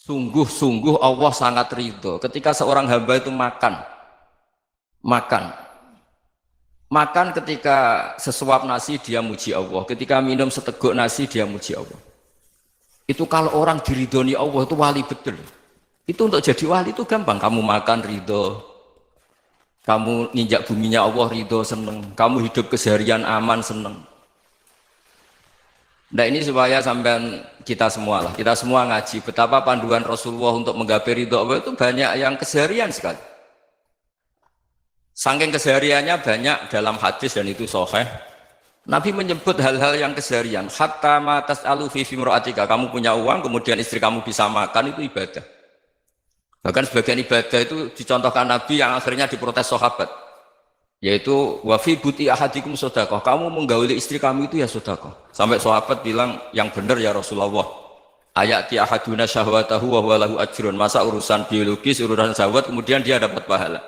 Sungguh-sungguh Allah sangat ridho ketika seorang hamba itu makan makan ketika sesuap nasi dia muji Allah, ketika minum seteguk nasi dia muji Allah. Itu kalau orang diridhoni Allah itu wali betul. Itu untuk jadi wali itu gampang, kamu makan ridho, kamu nginjak buminya Allah ridho seneng, kamu hidup keseharian aman seneng. Nah ini supaya sampai kita semua ngaji betapa panduan Rasulullah untuk menggapai ridho Allah itu banyak yang keseharian sekali. Saking kesehariannya banyak dalam hadis dan itu sahih. Nabi menyebut hal-hal yang keseharian. Hatta ma tas'alu fi fimra'atika, kamu punya uang kemudian istri kamu bisa makan itu ibadah. Bahkan sebagian ibadah itu dicontohkan Nabi yang akhirnya diprotes sahabat. Yaitu wa fi buti ahadikum sedekah, kamu menggauli istri kamu itu ya sedekah. Sampai sahabat bilang yang benar ya Rasulullah. Ayati ahaduna syahwatahu wa huwa lahu ajrun. Masa urusan biologis, urusan syahwat kemudian dia dapat pahala.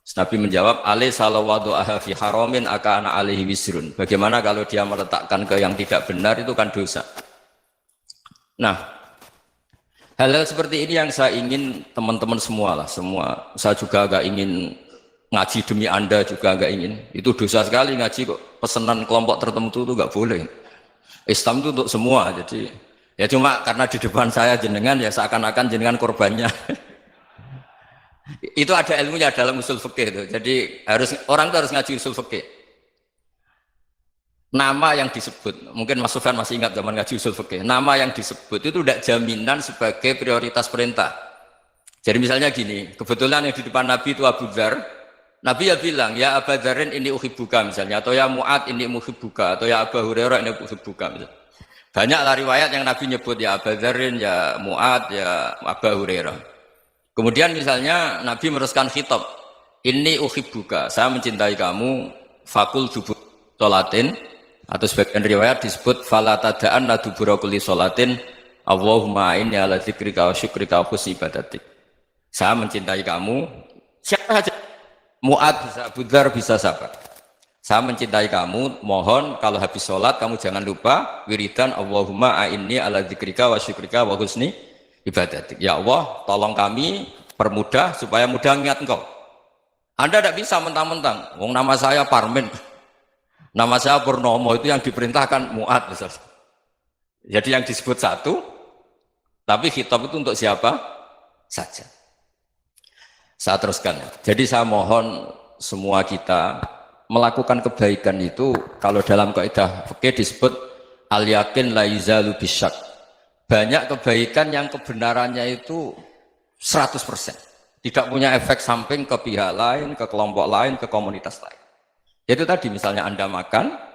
Nabi menjawab, alaysa lawadu'aha fi haramin akana alaihi wisrun. Bagaimana kalau dia meletakkan ke yang tidak benar itu kan dosa. Nah, hal-hal seperti ini yang saya ingin teman-teman semua. Saya juga agak ingin ngaji demi Anda juga agak ingin. Itu dosa sekali ngaji kok pesanan kelompok tertentu itu enggak boleh. Islam itu untuk semua. Jadi ya cuma karena di depan saya jenengan ya seakan-akan jenengan korbannya. Itu ada ilmunya dalam usul fikih itu. Jadi orang itu harus ngaji usul fikih. Nama yang disebut, mungkin Mas Sufyan masih ingat zaman ngaji usul fikih. Nama yang disebut itu tidak jaminan sebagai prioritas perintah. Jadi misalnya gini, kebetulan yang di depan Nabi itu Abu Dzar. Nabi ya bilang, ya Abu Dzarin ini uhibbuka misalnya, atau ya Mu'ad ini uhibbuka, atau ya Abu Hurairah ini uhibbuka misalnya. Banyaklah riwayat yang Nabi nyebut ya Abu Dzarin, ya Mu'ad, ya Abu Hurairah. Kemudian misalnya Nabi meneruskan khitab, ini uhibbuka, saya mencintai kamu, fakul dubur sholatin, atau sebagian riwayat disebut fala tada'an la dubura kulli sholatin, Allahumma inni ala dzikrika wa syukrika wa husni ibadatik. Saya mencintai kamu, siapa saja. Mu'ad bisa, Abu Dzar bisa siapa. Saya mencintai kamu, mohon kalau habis sholat kamu jangan lupa wiridan Allahumma a'inni ala dzikrika wa syukrika wa husni ibadatik. Ya Allah, tolong kami permudah supaya mudah ingat engkau. Anda tidak bisa mentang-mentang, wong nama saya Parmin, nama saya Purnomo, itu yang diperintahkan Mu'ad misalnya. Jadi yang disebut satu, tapi khitab itu untuk siapa saja. Saya teruskan. Jadi saya mohon semua kita melakukan kebaikan itu kalau dalam kaidah fikih disebut al yakin la yuzalu bisyak. Banyak kebaikan yang kebenarannya itu 100%. Tidak punya efek samping ke pihak lain, ke kelompok lain, ke komunitas lain. Itu tadi misalnya Anda makan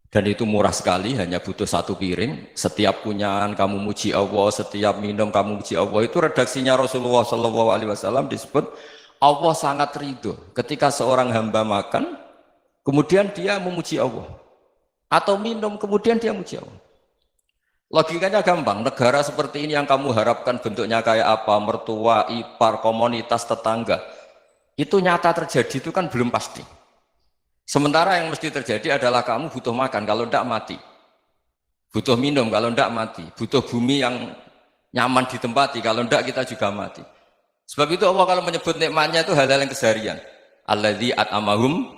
dan itu murah sekali, hanya butuh satu piring. Setiap kunyangan kamu muji Allah, setiap minum kamu muji Allah. Itu redaksinya Rasulullah SAW disebut Allah sangat ridho ketika seorang hamba makan, kemudian dia memuji Allah, atau minum kemudian dia muji Allah. Logikanya gampang. Negara seperti ini yang kamu harapkan bentuknya kayak apa, mertua, ipar, komunitas, tetangga, itu nyata terjadi itu kan belum pasti. Sementara yang mesti terjadi adalah kamu butuh makan, kalau tidak mati. Butuh minum, kalau tidak mati. Butuh bumi yang nyaman ditempati, kalau tidak kita juga mati. Sebab itu Allah kalau menyebut nikmatnya itu hal-hal yang keseharian. Alladzi at'amahum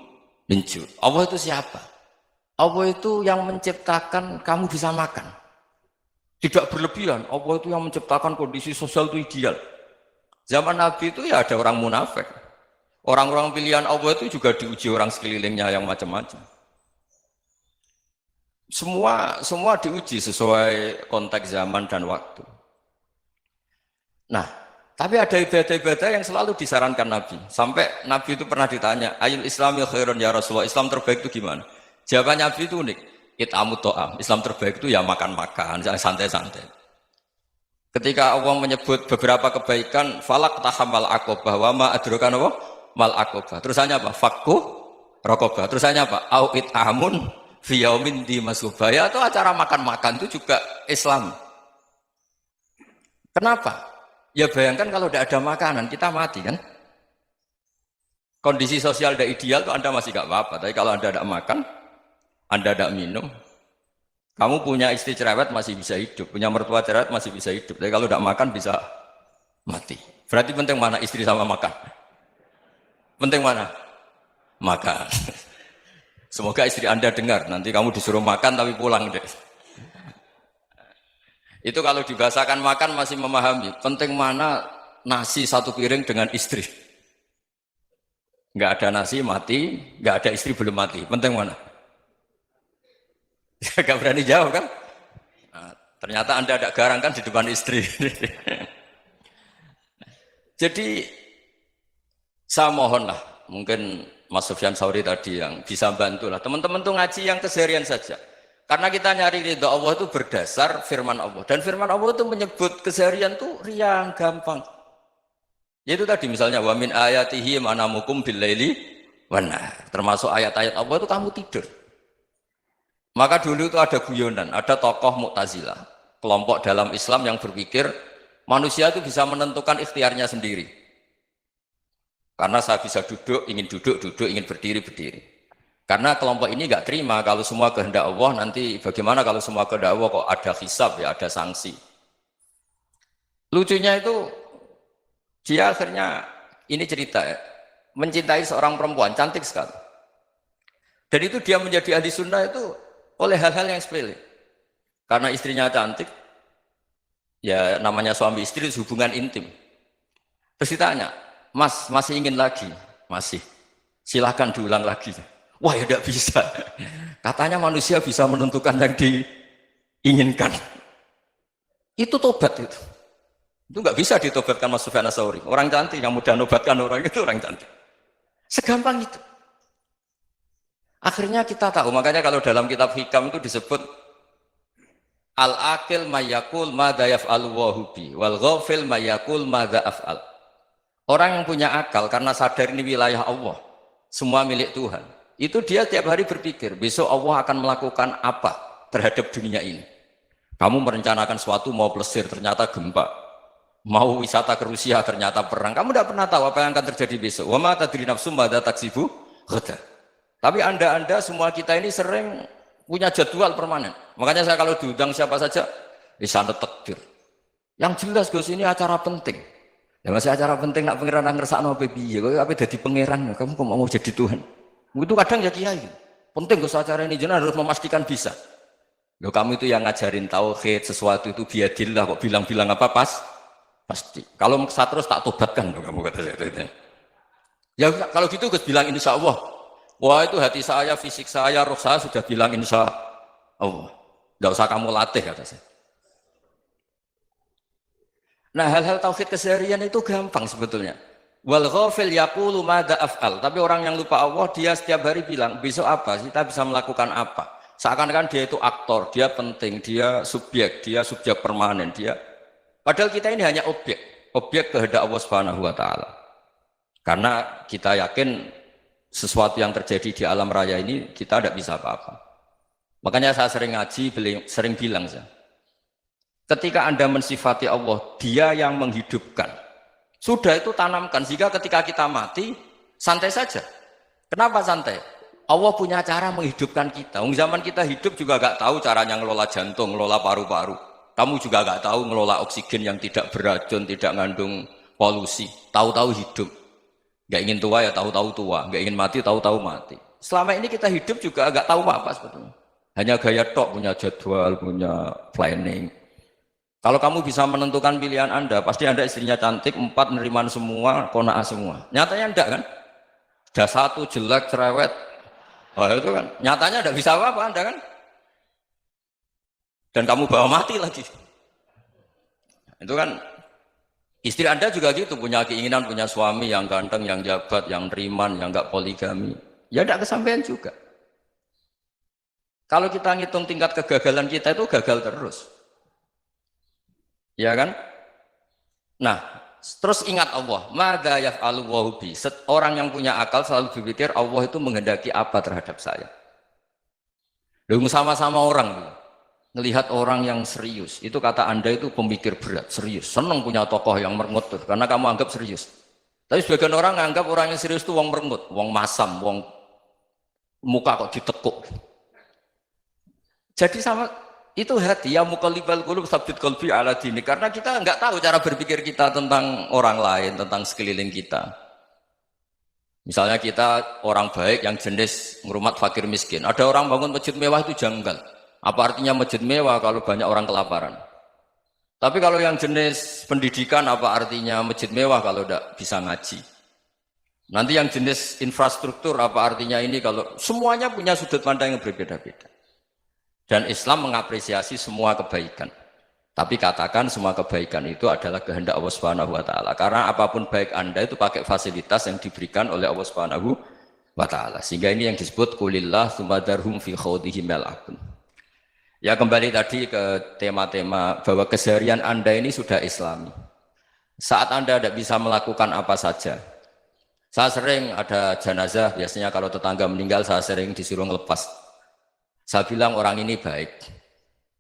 min ju'. Allah itu siapa? Allah itu yang menciptakan kamu bisa makan. Tidak berlebihan. Allah itu yang menciptakan kondisi sosial itu ideal. Zaman Nabi itu ya ada orang munafik. Orang-orang pilihan Allah itu juga diuji orang sekelilingnya yang macam-macam. Semua diuji sesuai konteks zaman dan waktu. Nah, tapi ada ibadah-ibadah yang selalu disarankan Nabi. Sampai Nabi itu pernah ditanya, ayul islami khairun ya Rasulullah, Islam terbaik itu gimana? Jawaban Nabi itu unik. It'amut to'am. Islam terbaik itu ya makan-makan, santai-santai. Ketika Allah menyebut beberapa kebaikan, falak tahamal aqobah wa ma adrokan Allah mal aqobah. Terusannya apa? Fakku rokobah. Terusannya apa? Au it'amun fi yaumin di masubaya. Atau acara makan-makan itu juga Islam. Kenapa? Ya bayangkan kalau tidak ada makanan, kita mati kan? Kondisi sosial tidak ideal itu Anda masih gak apa-apa. Tapi kalau Anda tidak makan, Anda tidak minum, Kamu punya istri cerewet masih bisa hidup, punya mertua cerewet masih bisa hidup. Tapi kalau tidak makan bisa mati. Berarti penting mana istri sama makan? Penting mana? Makan. Semoga istri Anda dengar, nanti kamu disuruh makan tapi pulang deh. Itu kalau dibahasakan makan masih memahami. Penting mana nasi satu piring dengan istri. Nggak ada nasi mati, nggak ada istri belum mati. Penting mana? Gak berani jawab kan? Nah, ternyata Anda ada garang kan di depan istri. Jadi saya mohonlah, mungkin Mas Sufyan Sauri tadi yang bisa bantulah. Teman-teman tuh ngaji yang keseharian saja. Karena kita nyari ridha Allah itu berdasar firman Allah. Dan firman Allah itu menyebut keseharian tuh riang, gampang. Yaitu tadi misalnya wa min ayatihi manamukum billaili wan nahar. Termasuk ayat-ayat Allah itu kamu tidur. Maka dulu itu ada guyonan, ada tokoh Mu'tazilah, kelompok dalam Islam yang berpikir manusia itu bisa menentukan ikhtiarnya sendiri. Karena saya bisa duduk, ingin berdiri, berdiri. Karena kelompok ini nggak terima kalau semua kehendak Allah, nanti bagaimana kalau semua kehendak Allah kok ada hisab ya, ada sanksi. Lucunya itu dia akhirnya ini cerita ya, mencintai seorang perempuan cantik sekali. Dan itu dia menjadi ahli sunnah itu oleh hal-hal yang sepele. Karena istrinya cantik, ya namanya suami istri hubungan intim. Terus ditanya, Mas masih ingin lagi? Masih. Silahkan diulang lagi. Wah ya tidak bisa. Katanya manusia bisa menentukan yang diinginkan. Itu tobat itu. Itu nggak bisa ditobatkan Mas Sufyan Ats-Tsauri. Orang cantik yang mudah nobatkan orang itu orang cantik. Segampang itu. Akhirnya kita tahu, makanya kalau dalam kitab Hikam itu disebut al-akil mayakul madza yaf'alu wa hubi wal ghafil mayakul madza af'al. Orang yang punya akal karena sadar ini wilayah Allah, semua milik Tuhan. Itu dia tiap hari berpikir, besok Allah akan melakukan apa terhadap dunia ini. Kamu merencanakan suatu mau plesir, ternyata gempa. Mau wisata ke Rusia, ternyata perang. Kamu tidak pernah tahu apa yang akan terjadi besok. Wa ma tadri nafsum madza taksibu ghadan. Tapi anda semua kita ini sering punya jadwal permanen. Makanya saya kalau diundang siapa saja, sana takdir. Yang jelas Gus ini acara penting. Ya masih acara penting nak pangeran ngersakno apa piye? Kowe ape dadi pangeran, kamu kok mau jadi Tuhan. Itu kadang ya kiai. Penting Gus acara ini jenengan harus memastikan bisa. Loh kamu itu yang ngajarin tauhid, sesuatu itu biadillah kok bilang-bilang apa pasti. Kalau saya terus tak tobatkan loh kamu kata saya. Ya kalau gitu Gus bilang insya Allah. Wah itu hati saya, fisik saya, roh saya sudah bilang insya Allah. Tidak usah kamu latih kata saya. Nah hal-hal tauhid keseharian itu gampang sebetulnya. Wal ghafil yaqulu madza af'al. Tapi orang yang lupa Allah dia setiap hari bilang besok apa? Kita bisa melakukan apa? Seakan-akan dia itu aktor, dia penting, dia subjek permanen, dia. Padahal kita ini hanya objek kehendak Allah Subhanahu wa taala. Karena kita yakin sesuatu yang terjadi di alam raya ini kita tidak bisa apa-apa. Makanya saya sering ngaji, sering bilang saya. Ketika Anda mensifati Allah, dia yang menghidupkan. Sudah itu tanamkan, sehingga ketika kita mati, santai saja. Kenapa santai? Allah punya cara menghidupkan kita. Zaman kita hidup juga gak tahu caranya ngelola jantung, ngelola paru-paru. Kamu juga gak tahu ngelola oksigen yang tidak beracun, tidak mengandung polusi. Tahu-tahu hidup. Gak ingin tua ya tahu-tahu tua, gak ingin mati tahu-tahu mati. Selama ini kita hidup juga gak tahu apa sebetulnya. Hanya gaya tok, punya jadwal, punya planning. Kalau kamu bisa menentukan pilihan Anda, pasti Anda istrinya cantik, 4 neriman semua, kona'ah semua. Nyatanya enggak kan? Ada 1 jelek, cerewet. Oh itu kan, nyatanya enggak bisa apa-apa Anda kan? Dan kamu bawa mati lagi. Itu kan, istri Anda juga gitu, punya keinginan, punya suami yang ganteng, yang jabat, yang neriman, yang enggak poligami. Ya enggak kesampaian juga. Kalau kita ngitung tingkat kegagalan kita itu gagal terus. Ya kan? Nah, terus ingat Allah, madza yaf'alu wa bi. Orang yang punya akal selalu berpikir Allah itu menghendaki apa terhadap saya. Lalu sama-sama orang melihat orang yang serius. Itu kata Anda itu pemikir berat, serius. Senang punya tokoh yang merengut tuh, karena kamu anggap serius. Tapi sebagian orang anggap orang yang serius itu wong merengut, wong masam, wong muka kok ditekuk. Jadi sama itu hati ya muqallibal qulub tsabbit qalbi ala dini, karena kita nggak tahu cara berpikir kita tentang orang lain, tentang sekeliling kita. Misalnya kita orang baik yang jenis ngurmat fakir miskin, ada orang bangun masjid mewah itu janggal. Apa artinya masjid mewah kalau banyak orang kelaparan? Tapi kalau yang jenis pendidikan, apa artinya masjid mewah kalau tidak bisa ngaji? Nanti yang jenis infrastruktur, apa artinya ini kalau semuanya punya sudut pandang yang berbeda-beda. Dan Islam mengapresiasi semua kebaikan. Tapi katakan semua kebaikan itu adalah kehendak Allah Subhanahu wa taala. Karena apapun baik Anda itu pakai fasilitas yang diberikan oleh Allah Subhanahu wa taala. Sehingga ini yang disebut qulillah tsumadarhum fi khawdihim yal'abun. Ya kembali tadi ke tema-tema bahwa keseharian Anda ini sudah Islami. Saat Anda tidak bisa melakukan apa saja. Saya sering ada jenazah, biasanya kalau tetangga meninggal saya sering disuruh ngelepas. Saya bilang orang ini baik,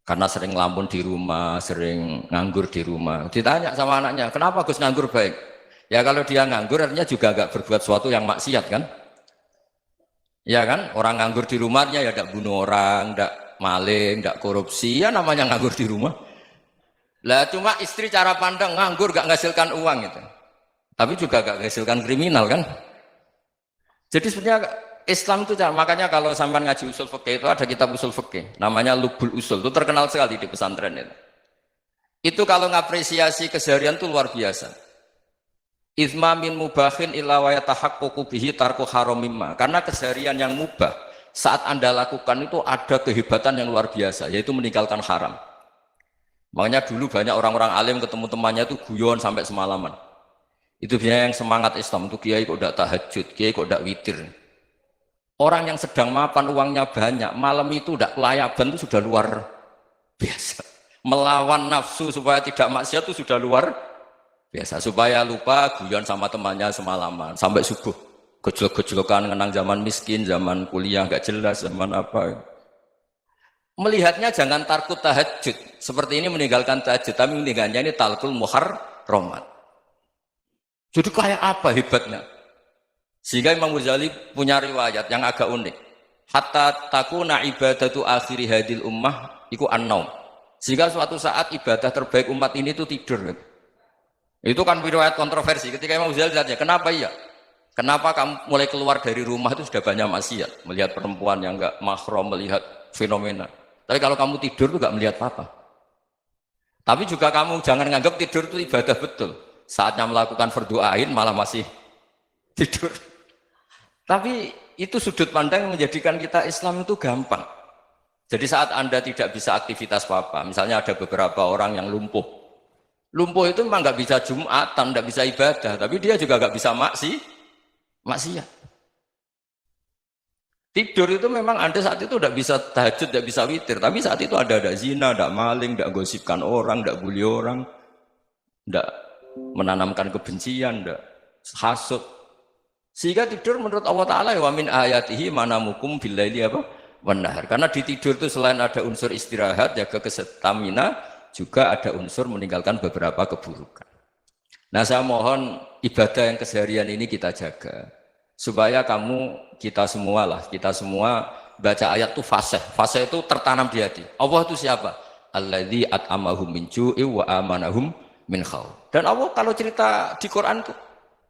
karena sering ngelamun di rumah, sering nganggur di rumah. Ditanya sama anaknya, kenapa Gus nganggur baik? Ya kalau dia nganggur artinya juga agak berbuat sesuatu yang maksiat kan? Ya kan, orang nganggur di rumahnya ya tidak bunuh orang, tidak maling, tidak korupsi, ya namanya nganggur di rumah. Lah cuma istri cara pandang nganggur gak menghasilkan uang itu. Tapi juga gak menghasilkan kriminal kan? Jadi sebenarnya Islam itu, makanya kalau sampai ngaji usul fikih itu ada kitab usul fikih, namanya Lubul Usul, itu terkenal sekali di pesantren itu. Itu kalau ngapresiasi keseharian itu luar biasa. Izma min mubahin illa wa yatahaqqaqu bihi tarku haramimma. Karena keseharian yang mubah saat Anda lakukan itu ada kehebatan yang luar biasa, yaitu meninggalkan haram. Makanya dulu banyak orang-orang alim ketemu temannya itu guyon sampai semalaman. Itu biasanya yang semangat Islam itu, kiai kok tidak tahajud, kiai kok tidak witir. Orang yang sedang mapan uangnya banyak, malam itu udah kelayaban itu sudah luar biasa. Melawan nafsu supaya tidak maksiat itu sudah luar biasa. Supaya lupa guyon sama temannya semalaman sampai subuh. Gejolak-gejolokan ngenang zaman miskin, zaman kuliah nggak jelas, zaman apa. Melihatnya jangan takut tahajud. Seperti ini meninggalkan tahajud, tapi meninggalkannya ini talqul muharramat. Jadi kayak apa hebatnya? Sehingga Imam Ghazali punya riwayat yang agak unik. Hatta takuna ibadatu akhiri hadil ummah iku an-naum. Sehingga suatu saat ibadah terbaik umat ini itu tidur. Itu kan riwayat kontroversi. Ketika Imam Ghazali ditanya, kenapa iya? Kenapa kamu mulai keluar dari rumah itu sudah banyak maksiat? Melihat perempuan yang enggak mahram, melihat fenomena. Tapi kalau kamu tidur itu enggak melihat apa-apa. Tapi juga kamu jangan nganggap tidur itu ibadah betul. Saatnya melakukan fardu ain malah masih tidur. Tapi itu sudut pandang yang menjadikan kita Islam itu gampang. Jadi saat Anda tidak bisa aktivitas apa-apa, misalnya ada beberapa orang yang lumpuh. Lumpuh itu memang nggak bisa Jumatan, nggak bisa ibadah, tapi dia juga nggak bisa maksiat. Tidur itu memang Anda saat itu tidak bisa tahajud, tidak bisa witir, tapi saat itu ada zina, ada maling, tidak gosipkan orang, tidak bully orang, tidak menanamkan kebencian, tidak hasud. Sehingga tidur menurut Allah Ta'ala wa min ayatihi manamukum billaili apa? Wanahar. Karena di tidur itu selain ada unsur istirahat, jaga kestamina, juga ada unsur meninggalkan beberapa keburukan. Nah saya mohon ibadah yang keseharian ini kita jaga. Supaya kita semua baca ayat itu fasih. Fasih itu tertanam di hati. Allah itu siapa? Alladzi at'amahum min ju'i wa amanahum min khawf. Dan Allah kalau cerita di Quran itu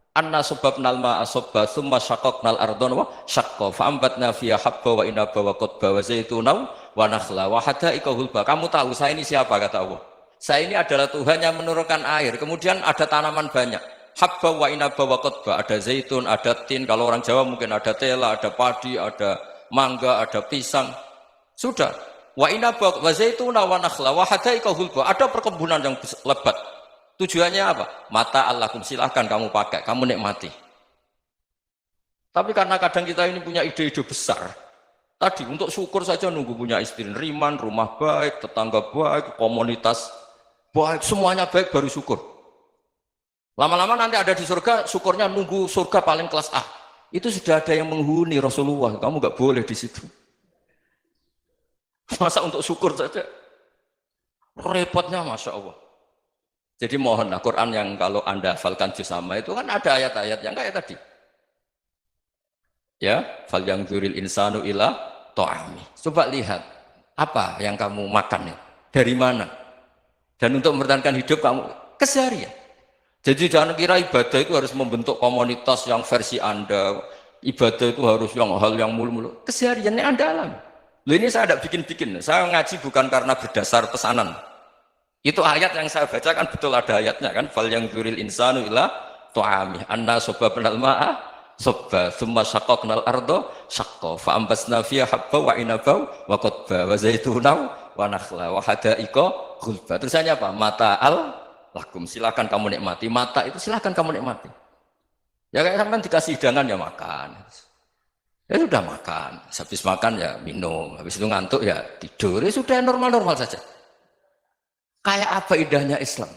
anna sababnal ma'a sabba tsumma syaqqaqnal ardha wa syaqqa fa'ambatna fiha habba wa inaba wa qadba wa zaituna wa nakhla wa hada'iqa hulba. Kamu tahu saya ini siapa, kata Allah? Saya ini adalah Tuhan yang menurunkan air, kemudian ada tanaman banyak, habba wa inaba wa qadba, ada zaitun, ada tin, kalau orang Jawa mungkin ada tela, ada padi, ada mangga, ada pisang. Sudah. Wa inaba wa zaituna wa nakhla wa hada'iqa hulba, ada perkebunan yang lebat. Tujuannya apa? Mata Allahkum, silahkan kamu pakai, kamu nikmati. Tapi karena kadang kita ini punya ide-ide besar, tadi untuk syukur saja nunggu punya istri riman, rumah baik, tetangga baik, komunitas baik, semuanya baik baru syukur. Lama-lama nanti ada di surga, syukurnya nunggu surga paling kelas A. Itu sudah ada yang menghuni Rasulullah, kamu nggak boleh di situ. Masa untuk syukur saja? Repotnya Masya Allah. Jadi mohonlah Quran yang kalau Anda hafalkan juz sama itu kan ada ayat-ayat yang kayak tadi. Ya, fal yang dzuril insanu ila ta'ami. Coba lihat Apa yang kamu makan ya? Dari mana? Dan untuk mempertahankan hidup kamu keseharian. Jadi jangan kira ibadah itu harus membentuk komunitas yang versi Anda. Ibadah itu harus yang hal yang mulu-mulu. Kesehariannya Anda alami. Loh ini saya tidak bikin-bikin. Saya ngaji bukan karena berdasar pesanan. Itu ayat yang saya baca kan betul ada ayatnya kan. Fal yang dzuril insanu ila tu'ami anna sababnal ma'a sabba thumma shaqqaqnal ardo syaqqa fa ambasna fiha habba wa inaba wa qadba wa zaituna wa nakhla wa hadaiqa ghulba. Terusannya apa? Mata'al lakum, silakan kamu nikmati. Mata itu silakan kamu nikmati. Ya kayak sampean dikasih hidangan ya makan. Ya sudah makan, habis makan ya minum, habis itu ngantuk ya tidur. Ya sudah normal-normal saja. Kayak apa indahnya Islam.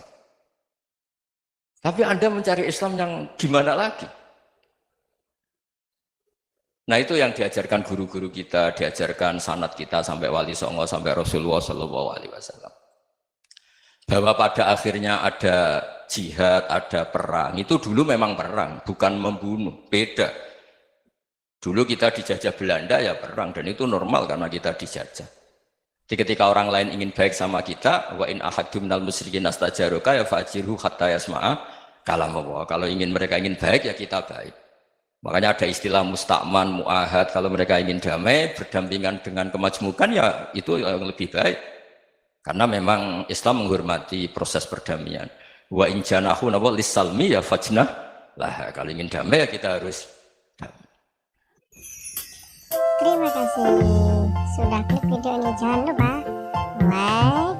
Tapi Anda mencari Islam yang gimana lagi? Nah itu yang diajarkan guru-guru kita, diajarkan sanad kita sampai Wali Songo, sampai Rasulullah SAW. Bahwa pada akhirnya ada jihad, ada perang. Itu dulu memang perang, bukan membunuh, beda. Dulu kita dijajah Belanda ya perang, dan itu normal karena kita dijajah. Jadi ketika orang lain ingin baik sama kita, wa in ahadum minal musyrikin astajaruka ya fajirhu hatta yasma'a kalam Allah. Kalau mereka ingin baik ya kita baik. Makanya ada istilah mustakman, mu'ahad. Kalau mereka ingin damai, berdampingan dengan kemajmukan ya itu yang lebih baik. Karena memang Islam menghormati proses perdamaian. Wa in janahu nawa lisalmi ya fajnah lah. Kalau ingin damai ya kita harus damai. Terima kasih sudah klik video ini. Jangan lupa like,